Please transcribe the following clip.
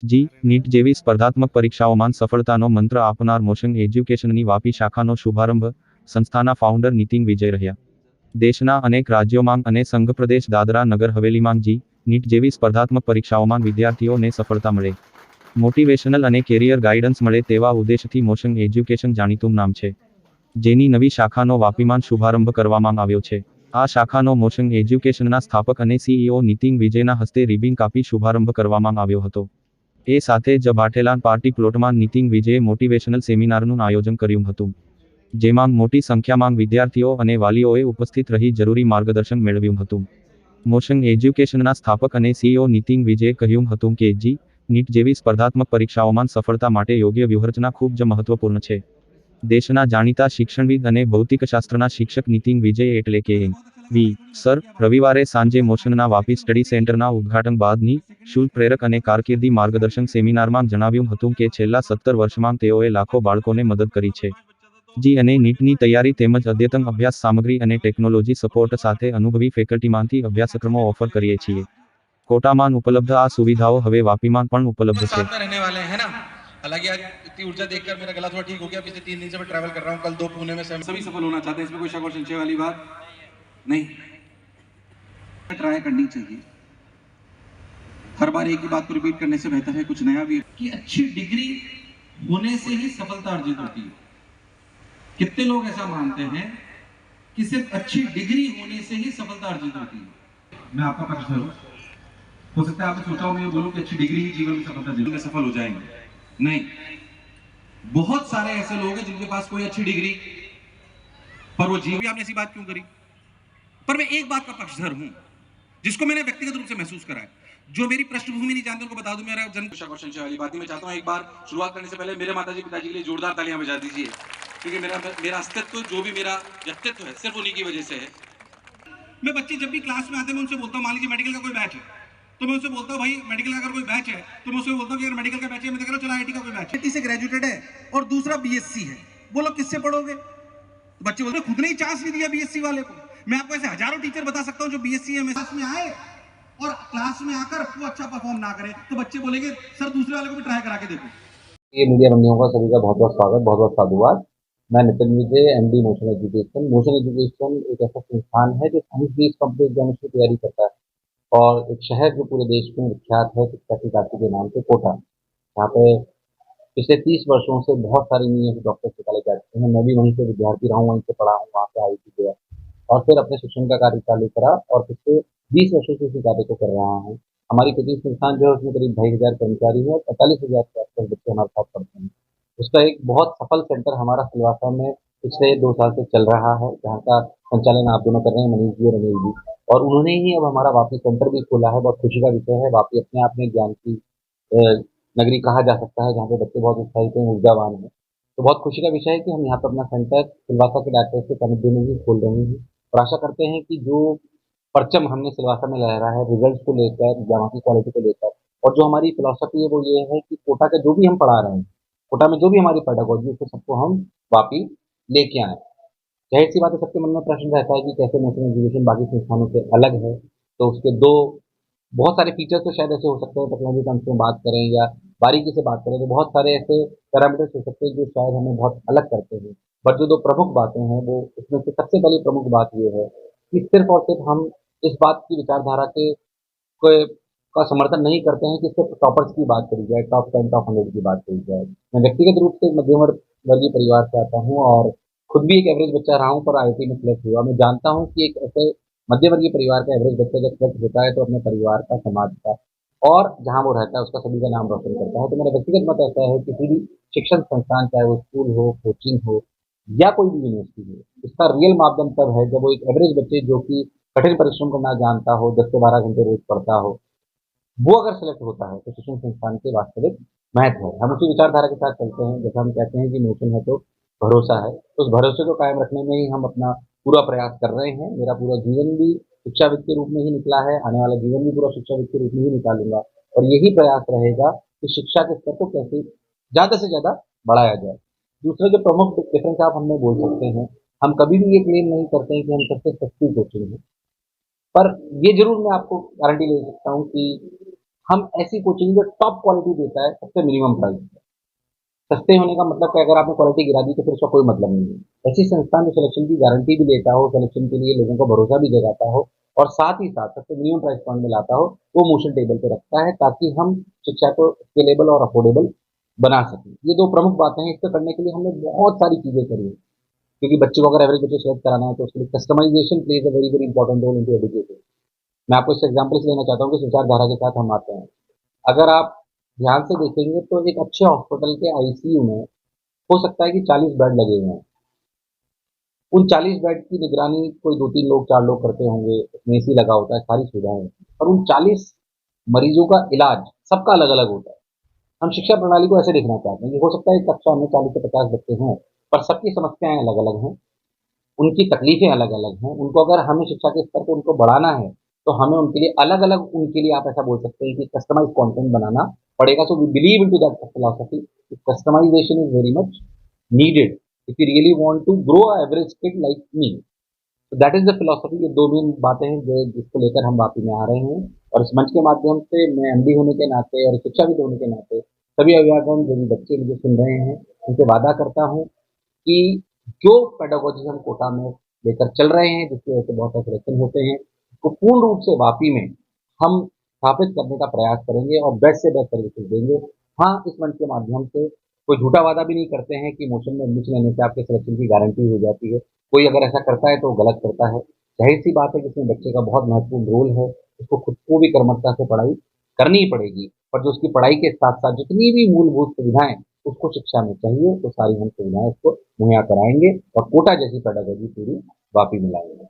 JEE NEET જેવી સ્પર્ધાત્મક પરીક્ષાઓમાં સફળતાનો મંત્ર આપનાર મોશન એજ્યુકેશનની વાપી શાખાનો શુભારંભ સંસ્થાના ફાઉન્ડર નીતિન વિજય રહ્યા. દેશના અનેક રાજ્યોમાં અને સંઘપ્રદેશ દાદરા નગર હવેલીમાં જી નીટ જેવી સ્પર્ધાત્મક પરીક્ષાઓમાં વિદ્યાર્થીઓને સફળતા મળે, મોટિવેશનલ અને કેરિયર ગાઈડન્સ મળે તેવા ઉદ્દેશથી મોશન એજ્યુકેશન જાણીતું નામ છે, જેની નવી શાખાનો વાપીમાં શુભારંભ કરવામાં આવ્યો છે. આ શાખાનો મોશન એજ્યુકેશનના સ્થાપક અને સીઈઓ નીતિન વિજયના હસ્તે રિબિન કાપી શુભારંભ કરવામાં આવ્યો હતો. એ સાથે જ ભાઠેલાન પાર્ટી પ્લોટમાં નીતિન વિજયે મોટિવેશનલ સેમિનારનું આયોજન કર્યું હતું, જેમાં મોટી સંખ્યામાં વિદ્યાર્થીઓ અને વાલીઓએ ઉપસ્થિત રહી જરૂરી માર્ગદર્શન મેળવ્યું હતું. મોશન એજ્યુકેશનના સ્થાપક અને સીઈઓ નીતિન વિજયે કહ્યું હતું કે જી નીટ જેવી સ્પર્ધાત્મક પરીક્ષાઓમાં સફળતા માટે યોગ્ય વ્યૂહરચના ખૂબ જ મહત્વપૂર્ણ છે. દેશના જાણીતા શિક્ષણવિદ અને ભૌતિકશાસ્ત્રના શિક્ષક નીતિન વિજય એટલે કે વી સર રવિવારે સાંજે મોશનના વાપી સ્ટડી સેન્ટરના ઉદ્ઘાટન બાદની શુલ્ક પ્રેરક અને કારકિર્દી માર્ગદર્શન સેમિનારમાં જણાવ્યું હતું કે છેલ્લા 17 વર્ષમાં તેઓએ લાખો બાળકોને મદદ કરી છે. જી અને નીટની તૈયારી તેમજ અદ્યતન અભ્યાસ સામગ્રી અને ટેકનોલોજી સપોર્ટ સાથે અનુભવી ફેકલ્ટીમાંથી અભ્યાસક્રમો ઓફર કરીએ છીએ. કોટામાં ઉપલબ્ધ આ સુવિધાઓ હવે વાપીમાં પણ ઉપલબ્ધ છે. हालांकि आज इतनी ऊर्जा देखकर मेरा गला थोड़ा ठीक हो गया. पिछले 3 दिन से मैं ट्रैवल कर रहा हूँ. कल 2 पुणे में सभी सफल होना चाहते हैं, इसमें कोई शक और संशय वाली बात नहीं. ट्राई करनी चाहिए. हर बार एक ही बात को रिपीट करने से बेहतर है कुछ नया भी कि अच्छी डिग्री होने से ही सफलता अर्जित होती है. कितने लोग ऐसा मानते हैं कि सिर्फ अच्छी डिग्री होने से ही सफलता अर्जित होती है? मैं आपका पक्षधर हूं. हो सकता है आपने सोचा हो मैं ये बोलूं कि अच्छी डिग्री ही जीवन में सफलता जीवन में सफल हो जाएंगे. नहीं, बहुत सारे ऐसे लोग हैं जिनके पास कोई अच्छी डिग्री पर वो जीवन. आपने ऐसी बात क्यों करी? पर मैं एक बात का पक्षधर हूं जिसको मैंने व्यक्तिगत रूप से महसूस करा है. जो मेरी पृष्ठभूमि नहीं जानते उनको बता दूं, मेरा जन्म संशय वाली बात नहीं. मैं चाहता हूं एक बार शुरुआत करने से पहले मेरे माताजी पिताजी के लिए जोरदार तालियां बजा दीजिए, क्योंकि मेरा अस्तित्व, जो भी मेरा व्यक्तित्व है, सिर्फ उन्हीं की वजह से है. मैं बच्चे जब भी क्लास में आते हैं मैं उनसे बोलता हूँ, मान लीजिए मेडिकल का कोई बैच है तो मैं उससे बोलता हूँ भाई मेडिकल का अगर कोई बैच है तो मैं उससे बोलता हूँ कि अगर मेडिकल का बैच है मैं कह रहा हूँ चलो आईटी का कोई बैच है. आईटी से ग्रेजुएटेड है और दूसरा बीएससी है, बोलो किससे पढ़ोगे? तो बच्चे बोलते खुद ने ही चांस नहीं दिया बीएससी वाले को. मैं आपको ऐसे हजारों टीचर बता सकता हूँ जो बीएससी क्लास में आए और क्लास में आकर वो अच्छा परफॉर्म ना करे तो बच्चे बोलेंगे सर दूसरे वाले को भी ट्राई करा के देखो. ये मीडिया बंदियों का सभी का बहुत बहुत स्वागत, बहुत बहुत साधुवाद. मैं Nitin Vijay, MD Motion Education. Motion Education एक ऐसा संस्थान है जो साइंस बेस्ड कॉम्पिटिटिव एग्जामिनेशन की तैयारी करता है, और एक शहर जो पूरे देश में विख्यात है शिक्षा की घाटी के नाम से, कोटा, जहाँ पे पिछले 30 वर्षों से बहुत सारे इंजीनियर डॉक्टर्स निकाले जाते हैं. मैं भी वहीं से विद्यार्थी रहा हूँ, वहीं से पढ़ा हूँ, वहाँ पे IIT गया और फिर अपने शिक्षण का कार्य चालू करा और पिछले 20 वर्षों से इसी कार्य को कर रहा हूँ. हमारी कोचिंग संस्थान जो है उसमें करीब 2,500 कर्मचारी है और 45,000 के आसपास बच्चे हमारे साथ पढ़ते हैं. उसका एक बहुत सफल सेंटर हमारा सिलवासा में पिछले 2 साल से चल रहा है, जहाँ का संचालन आप दोनों कर रहे हैं, मनीष जी और अनिल जी. और उन्होंने ही अब हमारा वापी सेंटर भी खोला है. बहुत खुशी का विषय है. वापी अपने आप में ज्ञान की नगरी कहा जा सकता है, जहाँ पे बच्चे बहुत उत्साहित हैं, ऊर्जावान हैं. तो बहुत खुशी का विषय है कि हम यहाँ पर अपना सेंटर सिलवासा के डॉक्टर के सानिध्य में ही खोल रहे हैं, और आशा करते हैं कि जो परचम हमने सिलवासा में लहरा है रिजल्ट को लेकर, वहाँ की क्वालिटी को लेकर, और जो हमारी फिलॉसफी है वो ये है कि कोटा का जो भी हम पढ़ा रहे हैं, कोटा में जो भी हमारी पेडागॉजी है, सबको हम वापी लेके आए. जाहिर सी बात है, सबके मन में प्रश्न रहता है कि कैसे मोशन एजुकेशन बाकी संस्थानों से अलग है. तो उसके दो बहुत सारे फीचर्स तो शायद ऐसे हो सकते हैं, टेक्नोलॉजी टर्म्स में बात करें या बारीकी से बात करें तो बहुत सारे ऐसे पैरामीटर्स हो सकते हैं जो शायद हमें बहुत अलग करते हैं. बट जो दो प्रमुख बातें हैं वो इसमें से सबसे पहली प्रमुख बात ये है कि सिर्फ और सिर्फ हम इस बात की विचारधारा के कोई का समर्थन नहीं करते हैं कि सिर्फ टॉपर्स की बात करी जाए, टॉप 10 टॉप 100 की बात करी जाए. मैं व्यक्तिगत रूप से मध्यम वर्गीय परिवार से आता हूँ और खुद भी एक एवरेज बच्चा रहा हूँ, पर IIT में सिलेक्ट हुआ. मैं जानता हूँ कि एक ऐसे मध्य वर्गीय परिवार का एवरेज बच्चा जब सिलेक्ट होता है तो अपने परिवार का, समाज का और जहाँ वो रहता है उसका सभी का नाम रोशन करता है. तो मेरा व्यक्तिगत मत ऐसा है कि किसी भी शिक्षण संस्थान, चाहे वो स्कूल हो, कोचिंग हो या कोई भी यूनिवर्सिटी हो, इसका रियल मापदंड तब है जब वो एक एवरेज बच्चे जो कि कठिन परिश्रम करना जानता हो, 10 से 12 घंटे रोज पढ़ता हो, वो अगर सेलेक्ट होता है तो शिक्षण संस्थान के वास्तविक महत्व है. हम उसी विचारधारा के साथ चलते हैं. जैसा हम कहते हैं कि मोशन है तो भरोसा है, तो उस भरोसे को कायम रखने में ही हम अपना पूरा प्रयास कर रहे हैं. मेरा पूरा जीवन भी शिक्षाविद के रूप में ही निकला है, आने वाला जीवन भी पूरा शिक्षाविद के रूप में ही निकालूंगा, और यही प्रयास रहेगा कि शिक्षा के स्तर को कैसे ज़्यादा से ज़्यादा बढ़ाया जाए. दूसरा जो प्रमुख डिफरेंस आप हमने बोल सकते हैं, हम कभी भी ये क्लेम नहीं करते हैं कि हम सबसे सस्ती कोचिंग है, पर ये जरूर मैं आपको गारंटी ले सकता हूँ कि हम ऐसी कोचिंग जो टॉप क्वालिटी देता है सबसे मिनिमम प्राइस पे। सस्ते होने का मतलब कि अगर आपने क्वालिटी गिरा दी तो फिर उसका कोई मतलब नहीं है। ऐसी संस्थान जो सिलेक्शन की गारंटी भी देता हो, सिलेक्शन के लिए लोगों का भरोसा भी जगाता हो और साथ ही साथ सबसे मिनिमम प्राइस पॉइंट में लाता हो, वो मोशन टेबल पे रखता है ताकि हम शिक्षा को स्केलेबल और अफोर्डेबल बना सकें। ये दो प्रमुख बातें हैं। इसको करने के लिए हमने बहुत सारी चीजें करी हैं, क्योंकि बच्चे को अगर एवरेज बच्चे सेलेक्ट कराना है तो उसके लिए customization plays a very very important role in education. मैं आपको इस एग्जाम्पल से लेना चाहता हूँ कि विचारधारा के साथ हम आते हैं। अगर आप ध्यान से देखेंगे तो एक अच्छे हॉस्पिटल के आईसीयू में हो सकता है कि 40 बेड लगे हुए हैं। उन 40 बेड की निगरानी कोई 2-3 लोग 4 लोग करते होंगे, उसमें एसी लगा होता है, सारी सुविधाएं होती हैं। और उन 40 मरीजों का इलाज सबका अलग अलग होता है। हम शिक्षा प्रणाली को ऐसे देखना चाहते हैं कि हो सकता है एक कक्षा में 40 से 50 बच्चे हों, पर सबकी समस्याएं अलग अलग हैं, उनकी तकलीफें अलग अलग हैं। उनको अगर हमें शिक्षा के स्तर को उनको बढ़ाना है तो हमें उनके लिए अलग अलग, उनके लिए आप ऐसा बोल सकते हैं कि कस्टमाइज कंटेंट बनाना पड़ेगा। So we believe in to that philosophy, customization is very much needed if you really want to grow a average kid like me. So that is the philosophy। ये दो मेन बातें हैं जो जिसको लेकर हम वापी में आ रहे हैं। और इस मंच के माध्यम से मैं एमडी होने के नाते और शिक्षाविद होने के नाते सभी अभिभावक जो भी बच्चे मुझे सुन रहे हैं उनसे वादा करता हूँ कि जो पेडागोजी हम कोटा में लेकर चल रहे हैं, जिसकी वजह से बहुत सारे सिलेक्शन होते हैं, उसको पूर्ण रूप से वापी में हम स्थापित करने का प्रयास करेंगे और बेस्ट से बेस्ट सर्विसेज देंगे। हाँ, इस मंच के माध्यम से कोई झूठा वादा भी नहीं करते हैं कि मोशन में एडमिशन लेने से आपके सिलेक्शन की गारंटी हो जाती है। कोई अगर ऐसा करता है तो वो गलत करता है। जाहिर सी बात है कि इसमें बच्चे का बहुत महत्वपूर्ण रोल है, उसको खुद को भी कर्मठता से पढ़ाई करनी ही पड़ेगी। पर जो उसकी पढ़ाई के साथ साथ जितनी भी मूलभूत सुविधाएं उसको शिक्षा में चाहिए, तो सारी हम सुविधाएं उसको मुहैया कराएंगे और कोटा जैसी पेडागोजी पूरी वापी में लाएंगे।